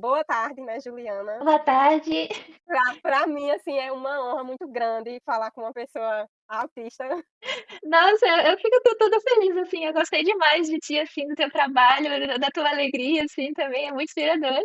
Boa tarde, né, Juliana. Boa tarde. Pra mim, assim, é uma honra muito grande falar com uma pessoa autista. Nossa, eu fico toda feliz, assim, eu gostei demais de ti, assim, do teu trabalho, da tua alegria, assim, também é muito inspirador.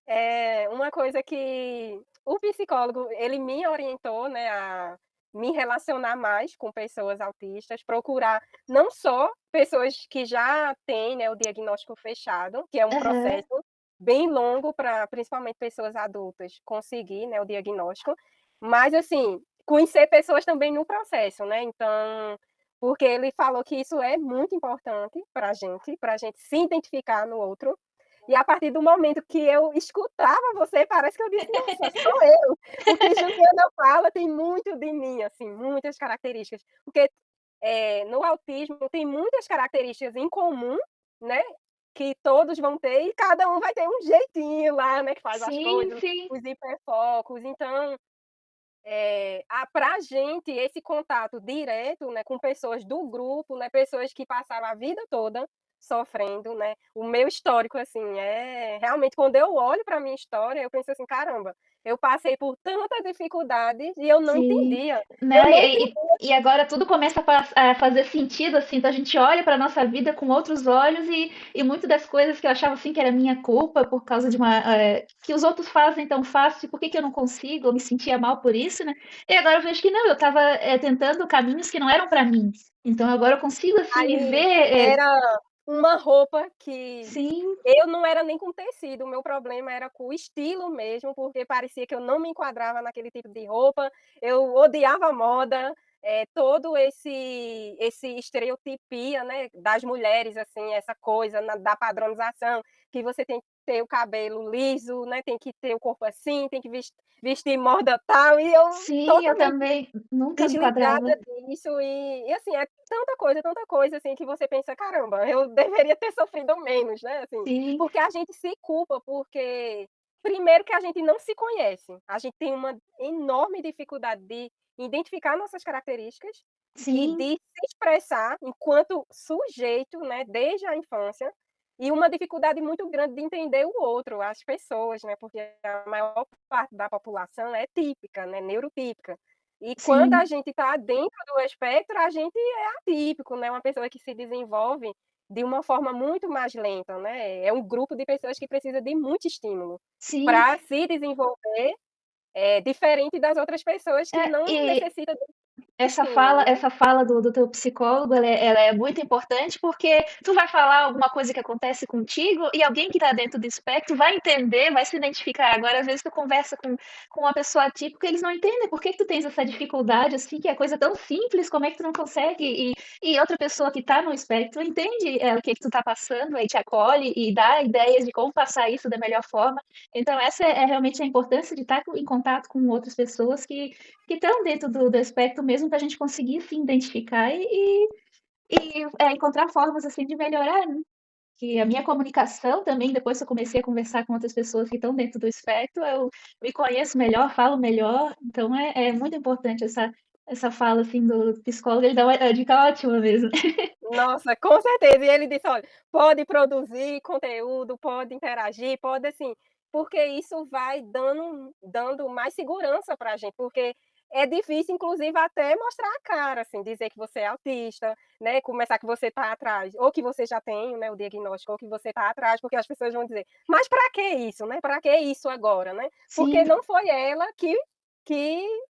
É uma coisa que o psicólogo, ele me orientou, né, a me relacionar mais com pessoas autistas, procurar não só pessoas que já têm, né, o diagnóstico fechado, que é um Aham. processo bem longo para principalmente pessoas adultas conseguir, né, o diagnóstico, mas assim, conhecer pessoas também no processo, né, então porque ele falou que isso é muito importante para a gente se identificar no outro, e a partir do momento que eu escutava você, parece que eu disse: "Nossa, sou eu". O que Juliana fala tem muito de mim, assim, muitas características. Porque, no autismo tem muitas características em comum, né, que todos vão ter e cada um vai ter um jeitinho lá, né, que faz as Sim, coisas, sim. os hiperfocos. Então, pra gente esse contato direto, né, com pessoas do grupo, né, pessoas que passaram a vida toda sofrendo, né, o meu histórico, assim, realmente quando eu olho pra minha história, eu penso assim: "Caramba, eu passei por tanta dificuldade e eu não Sim. entendia, eu Não, não e agora tudo começa a fazer sentido, assim, então a gente olha para nossa vida com outros olhos e muito das coisas que eu achava, assim, que era minha culpa por causa de uma, que os outros fazem tão fácil, por que que eu não consigo? Eu me sentia mal por isso, né. E agora eu vejo que não, eu estava, tentando caminhos que não eram para mim. Então agora eu consigo, assim, me Aí ver, era uma roupa que sim, eu não era nem com tecido, o meu problema era com o estilo mesmo, porque parecia que eu não me enquadrava naquele tipo de roupa, eu odiava a moda, todo esse estereotipia, né, das mulheres, assim, essa coisa da padronização, que você tem que ter o cabelo liso, né, tem que ter o corpo assim, tem que vestir moda tal, e eu sim, eu totalmente também nunca me enquadrava. desligada disso assim, é tanta coisa, assim, que você pensa: "Caramba, eu deveria ter sofrido menos", né, assim. Sim, Porque a gente se culpa, porque primeiro que a gente não se conhece, a gente tem uma enorme dificuldade de identificar nossas características e sim. de se expressar enquanto sujeito, né, desde a infância, e uma dificuldade muito grande de entender o outro, as pessoas, né, porque a maior parte da população é típica, né, neurotípica. E quando a Sim, gente está dentro do espectro, a gente é atípico, né, uma pessoa que se desenvolve de uma forma muito mais lenta, né, é um grupo de pessoas que precisa de muito estímulo sim. para se desenvolver, diferente das outras pessoas que não E necessitam de essa estímulo, fala né. essa fala do teu psicólogo, ela é muito importante, porque tu vai falar alguma coisa que acontece contigo e alguém que está dentro do espectro vai entender, vai se identificar. Agora, às vezes, tu conversa com uma pessoa atípica, eles não entendem por que que tu tens essa dificuldade, assim, que é coisa tão simples, como é que tu não consegue? E outra pessoa que está no espectro entende, o que que tu está passando, aí te acolhe e dá ideias de como passar isso da melhor forma. Então essa é realmente a importância de estar em contato com outras pessoas que estão dentro do espectro mesmo para a gente conseguir se identificar e encontrar formas assim de melhorar, né? Que a minha comunicação também, depois que eu comecei a conversar com outras pessoas que estão dentro do espectro, eu me conheço melhor, falo melhor, então é muito importante essa fala assim do psicólogo, ele dá uma dica ótima mesmo. Nossa, com certeza. E ele disse: "Olha, pode produzir conteúdo, pode interagir, pode assim", porque isso vai dando mais segurança pra gente, porque é difícil inclusive até mostrar a cara, assim, dizer que você é autista, né, começar que você tá atrás, ou que você já tem, né, o diagnóstico, ou que você tá atrás, porque as pessoas vão dizer: "Mas pra que isso, né, pra que isso agora, né?". Porque Sim, não foi ela que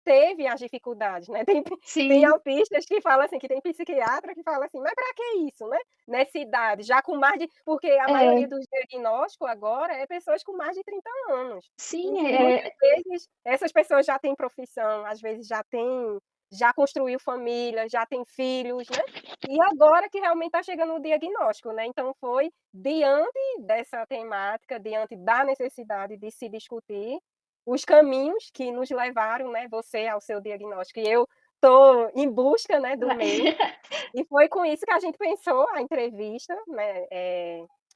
teve as dificuldades, né. Tem sim, autistas que falam assim, que tem psiquiatra que fala assim: "Mas para que isso, né, nessa idade, já com mais de", porque a maioria é, dos diagnósticos agora é pessoas com mais de 30 anos. sim, E muitas vezes essas pessoas já têm profissão, às vezes já construiu família, já tem filhos, né, e agora que realmente está chegando o diagnóstico, né, então foi diante dessa temática, diante da necessidade de se discutir os caminhos que nos levaram, né, você ao seu diagnóstico e eu tô em busca, né, do meu, e foi com isso que a gente pensou a entrevista, né,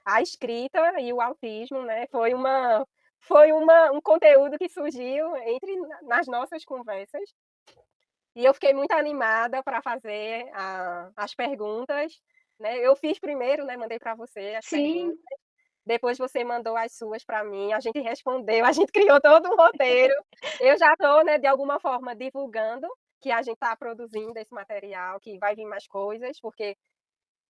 a escrita e o autismo, né, foi um conteúdo que surgiu nas nossas conversas, e eu fiquei muito animada para fazer as perguntas, né, eu fiz primeiro, né, mandei para você as sim. perguntas, depois você mandou as suas para mim, a gente respondeu, a gente criou todo um roteiro. Eu já estou, né, de alguma forma divulgando que a gente está produzindo esse material, que vai vir mais coisas, porque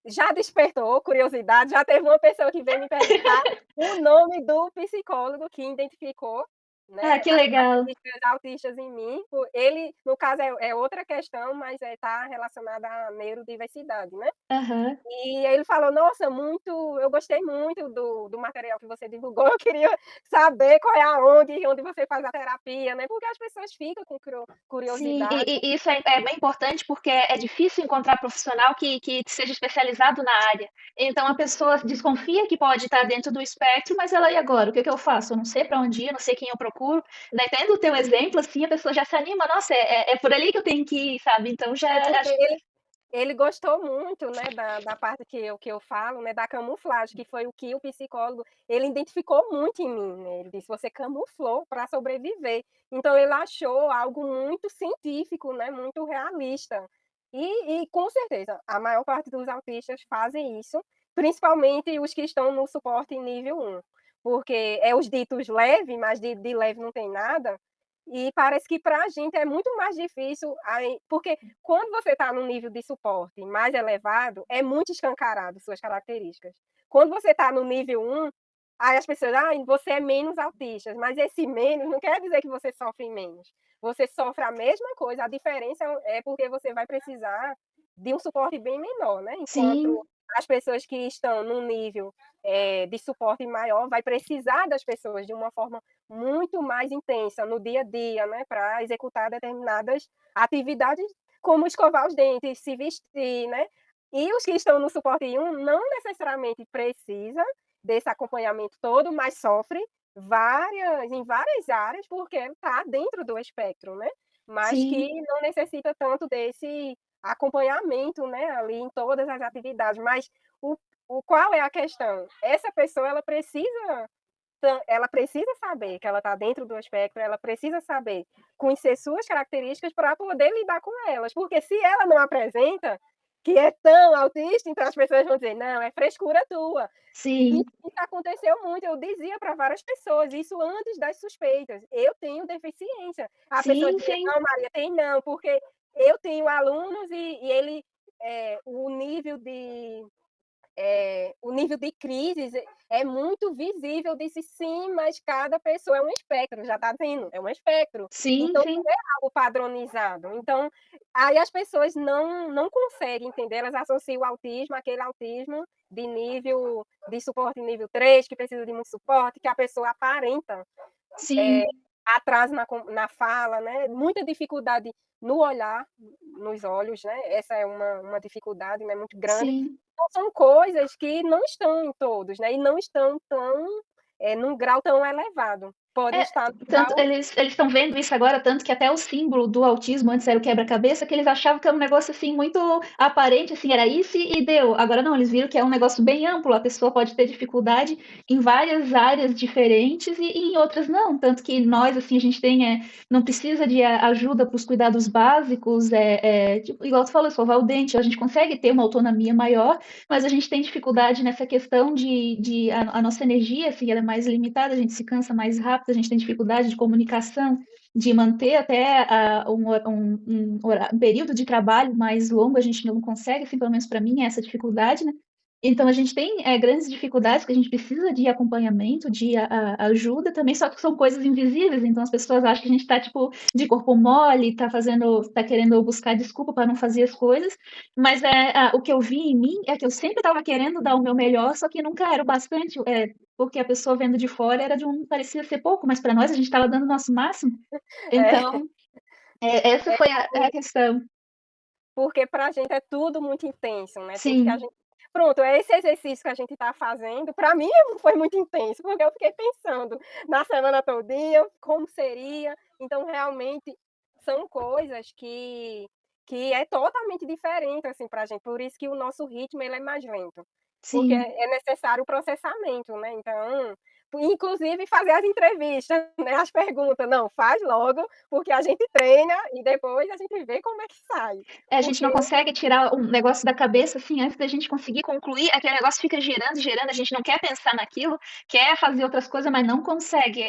já despertou curiosidade, já teve uma pessoa que veio me perguntar o nome do psicólogo que identificou, Ah, né, que as legal. características autistas em mim, ele, no caso, é outra questão, mas está relacionada à neurodiversidade, né. Aham. E ele falou: "Nossa, muito eu gostei muito do material que você divulgou, eu queria saber qual é a ONG onde você faz a terapia", né, porque as pessoas ficam com Sim, curiosidade. e isso é bem importante, porque é difícil encontrar profissional que seja especializado na área. Então a pessoa desconfia que pode estar dentro do espectro, mas ela: "E agora? O que que eu faço? Eu não sei para onde ir, não sei quem eu procuro". Daí tendo o teu exemplo, assim, a pessoa já se anima: "Nossa, é por ali que eu tenho que ir", sabe. Então já É porque acho ele gostou muito, né, da parte que eu falo, né, da camuflagem, que foi o que o psicólogo ele identificou muito em mim, né, ele disse: "Você camuflou para sobreviver". Então ele achou algo muito científico, né, muito realista. E com certeza, a maior parte dos autistas fazem isso, principalmente os que estão no suporte nível 1, porque é os ditos leve, mas de leve não tem nada, e parece que para a gente é muito mais difícil aí porque quando você está num nível de suporte mais elevado, é muito escancarado suas características. Quando você está no nível 1, aí as pessoas: "Ai, você é menos autista", mas esse menos não quer dizer que você sofre menos. Você sofre a mesma coisa, a diferença é porque você vai precisar de um suporte bem menor, né, enquanto sim, as pessoas que estão num nível, de suporte maior vai precisar das pessoas de uma forma muito mais intensa no dia a dia, né, para executar determinadas atividades como escovar os dentes, se vestir, né. E os que estão no suporte 1 não necessariamente precisa desse acompanhamento todo, mas sofre em várias áreas, porque está dentro do espectro, né, mas que sim, não necessita tanto desse acompanhamento, né, ali em todas as atividades. Mas o qual é a questão? Essa pessoa ela precisa saber que ela está dentro do espectro, ela precisa saber conhecer suas características para poder lidar com elas, porque se ela não apresenta que é tão autista, então as pessoas vão dizer: "Não, é frescura tua". E sim, isso aconteceu muito, eu dizia para várias pessoas, isso antes das suspeitas: "Eu tenho deficiência". A pessoa sim, dizia: sim, "Não, Maria, tem não, porque eu tenho alunos e ele, o nível de crises é muito visível, disse: "Sim, mas cada pessoa é um espectro", já está vendo, é um espectro, sim, então sim. não é algo padronizado. Então, aí as pessoas não conseguem entender, elas associam o autismo àquele autismo de nível de suporte nível 3 que precisa de muito suporte, que a pessoa aparenta, eh, Sim, atraso na fala, né, muita dificuldade no olhar, nos olhos, né, essa é uma dificuldade, né, muito grande. sim. Então são coisas que não estão em todos, né, e não estão num grau tão elevado. Pode É, estar no tanto grau eles estão vendo isso agora, tanto que até o símbolo do autismo antes era o quebra-cabeça, que eles achavam que era um negócio, assim, muito aparente, assim, era isso e deu. Agora não, eles viram que é um negócio bem amplo, a pessoa pode ter dificuldade em várias áreas diferentes e em outras não. Tanto que nós, assim, a gente tem, não precisa de ajuda para os cuidados básicos, tipo, igual tu falou, escovar o dente, a gente consegue ter uma autonomia maior, mas a gente tem dificuldade nessa questão a nossa energia, assim, ela é mais limitada, a gente se cansa mais rápido, a gente tem dificuldade de comunicação, de manter até um período de trabalho mais longo, a gente não consegue, assim, pelo menos para mim, é essa dificuldade, né? Então a gente tem grandes dificuldades que a gente precisa de acompanhamento, de ajuda também, só que são coisas invisíveis, então as pessoas acham que a gente está tipo de corpo mole, está querendo buscar desculpa para não fazer as coisas, mas o que eu vi em mim é que eu sempre estava querendo dar o meu melhor, só que nunca era o bastante, porque a pessoa vendo de fora parecia ser pouco, mas para nós a gente estava dando o nosso máximo. é, Então, essa foi a questão. porque para a gente é tudo muito intenso, né, tudo que a Sim, gente pronto, é esse exercício que a gente está fazendo, para mim foi muito intenso, porque eu fiquei pensando na semana todinha, como seria, então realmente são coisas que é totalmente diferente, assim, para a gente, por isso que o nosso ritmo ele é mais lento, porque sim, é necessário o processamento, né, então inclusive fazer as entrevistas, né, as perguntas. Não, faz logo, porque a gente treina e depois a gente vê como é que sai. É, a gente Porque não consegue tirar um negócio da cabeça, assim, antes da gente conseguir concluir, aquele negócio fica girando, girando, a gente não quer pensar naquilo, quer fazer outras coisas, mas não consegue.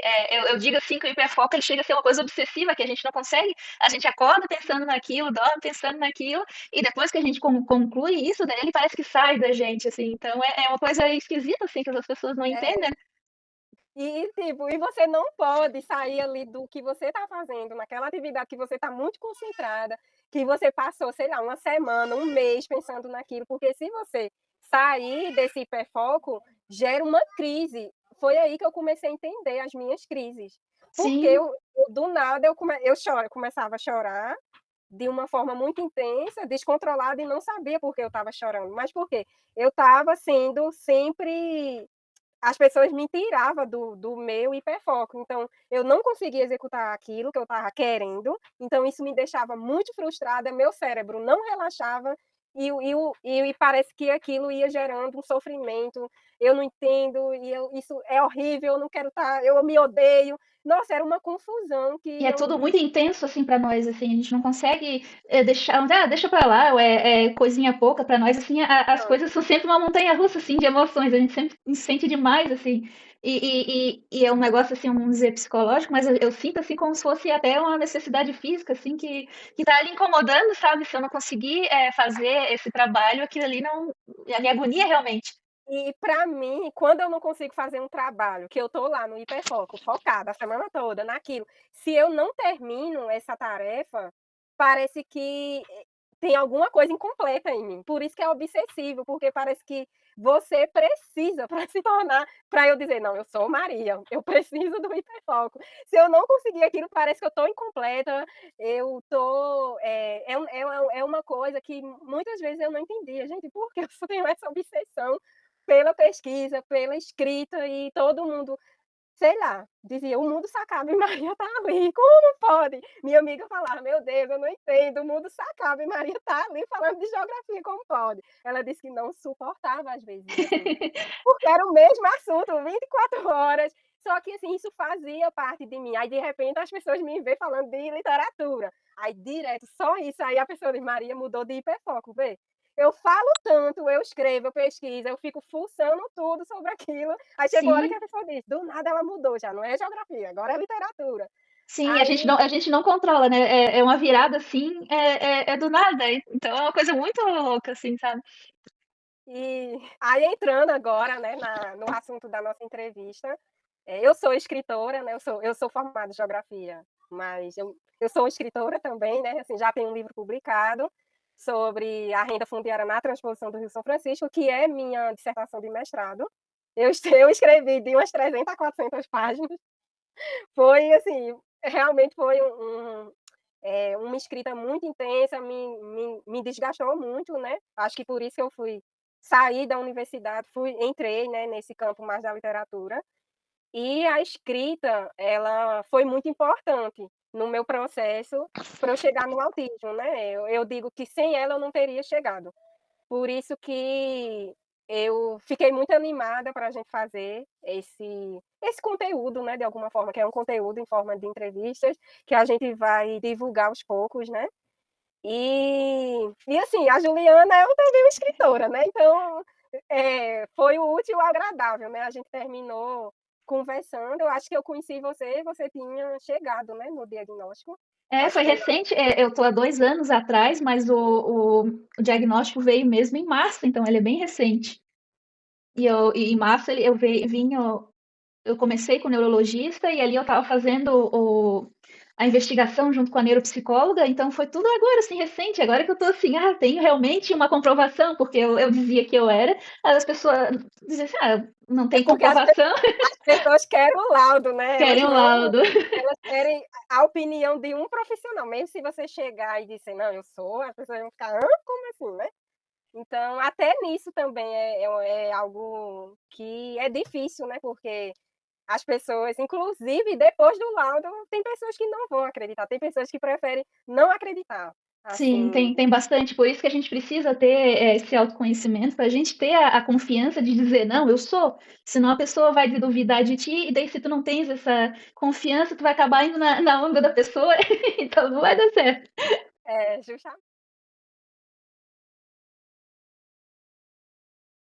Eu digo assim que o hiperfoco ele chega a ser uma coisa obsessiva, que a gente não consegue, a gente acorda pensando naquilo, dorme pensando naquilo, e depois que a gente conclui isso, daí ele parece que sai da gente, assim. Então é uma coisa esquisita, assim, que as pessoas não é, entendem. tipo, e você não pode sair ali do que você está fazendo, naquela atividade que você está muito concentrada, que você passou, sei lá, uma semana, um mês pensando naquilo, porque se você sair desse hiperfoco, gera uma crise. Foi aí que eu comecei a entender as minhas crises. Porque Sim, do nada, eu começava a chorar de uma forma muito intensa, descontrolada, e não sabia por que eu estava chorando. Mas por quê? Eu estava sendo sempre, as pessoas me tiravam do meu hiperfoco, então eu não conseguia executar aquilo que eu estava querendo, então isso me deixava muito frustrada, meu cérebro não relaxava, e parece que aquilo ia gerando um sofrimento, eu não entendo, isso é horrível, eu não quero estar, eu me odeio. Nossa, era uma confusão e que é eu. tudo muito intenso, assim, pra nós, assim, a gente não consegue deixar, deixa pra lá, ou é coisinha pouca pra nós, assim, as Não, coisas são sempre uma montanha-russa, assim, de emoções, a gente sempre sente demais, assim, e é um negócio, assim, vamos dizer, psicológico, mas eu sinto, assim, como se fosse até uma necessidade física, assim, que tá ali incomodando, sabe, se eu não conseguir fazer esse trabalho, aquilo ali não, me agonia realmente. e para mim, quando eu não consigo fazer um trabalho, que eu estou lá no hiperfoco, focada a semana toda naquilo, se eu não termino essa tarefa, parece que tem alguma coisa incompleta em mim. Por isso que é obsessivo, porque parece que você precisa para se tornar, para eu dizer: "Não, eu sou Maria, eu preciso do hiperfoco". Se eu não conseguir aquilo, parece que eu estou incompleta, eu estou, é uma coisa que muitas vezes eu não entendia: "Gente, por que eu tenho essa obsessão pela pesquisa, pela escrita", e todo mundo, sei lá, dizia: "O mundo se acaba e Maria está ali, como pode?". Minha amiga falava: "Meu Deus, eu não entendo, o mundo se acaba e Maria está ali falando de geografia, como pode?". Ela disse que não suportava às vezes, assim, porque era o mesmo assunto 24 horas, só que, assim, isso fazia parte de mim. Aí, de repente, as pessoas me veem falando de literatura, aí direto, só isso, aí a pessoa diz: "Maria mudou de hiperfoco, vê". Eu falo tanto, eu escrevo, eu pesquiso, eu fico fuçando tudo sobre aquilo, aí chegou a hora que Sim, a pessoa diz: "Do nada ela mudou, já não é geografia, agora é literatura". sim, Aí a gente não controla, né? É uma virada assim, é do nada. Então é uma coisa muito louca, assim, sabe? aí entrando agora, né, no assunto da nossa entrevista, eu sou escritora, né, eu sou formada em geografia, mas eu sou escritora também, né, assim, já tenho um livro publicado sobre a renda fundiária na transposição do Rio São Francisco, que é minha dissertação de mestrado. Eu escrevi de umas 300 a 400 páginas. Foi assim, realmente foi uma escrita muito intensa, me desgastou muito, né, acho que por isso que eu saí da universidade, entrei, né, nesse campo mais da literatura, e a escrita, ela foi muito importante no meu processo para eu chegar no autismo, né, eu digo que sem ela eu não teria chegado. Por isso que eu fiquei muito animada para a gente fazer esse conteúdo, né, de alguma forma, que é um conteúdo em forma de entrevistas, que a gente vai divulgar aos poucos, né. E assim, a Juliana é também uma escritora, né, então, foi o útil ao agradável, né, a gente terminou conversando, eu acho que eu conheci você e você tinha chegado, né, no diagnóstico, acho Foi que foi recente, eu tô há 2 anos atrás, mas o diagnóstico veio mesmo em março, então ele é bem recente. E em março eu comecei com o neurologista e ali eu estava fazendo a investigação junto com a neuropsicóloga, então foi tudo agora, assim, recente. Agora que eu tô assim, tenho realmente uma comprovação, porque eu dizia que eu era, aí as pessoas diziam assim, não é tem porque comprovação, as pessoas querem o laudo, né, querem o laudo. elas querem a opinião de um profissional, mesmo se você chegar e disser: "Não, eu sou", as pessoas vão ficar: "Hã? Como assim?", né. Então, até nisso também é algo que é difícil, né, porque as pessoas, inclusive depois do laudo, tem pessoas que não vão acreditar, tem pessoas que preferem não acreditar. Sim, Assim, tem bastante, por isso que a gente precisa ter esse autoconhecimento, para a gente ter a confiança de dizer, não, eu sou, senão a pessoa vai duvidar de ti, e daí se tu não tens essa confiança, tu vai acabar indo na onda da pessoa, então não vai dar certo. é,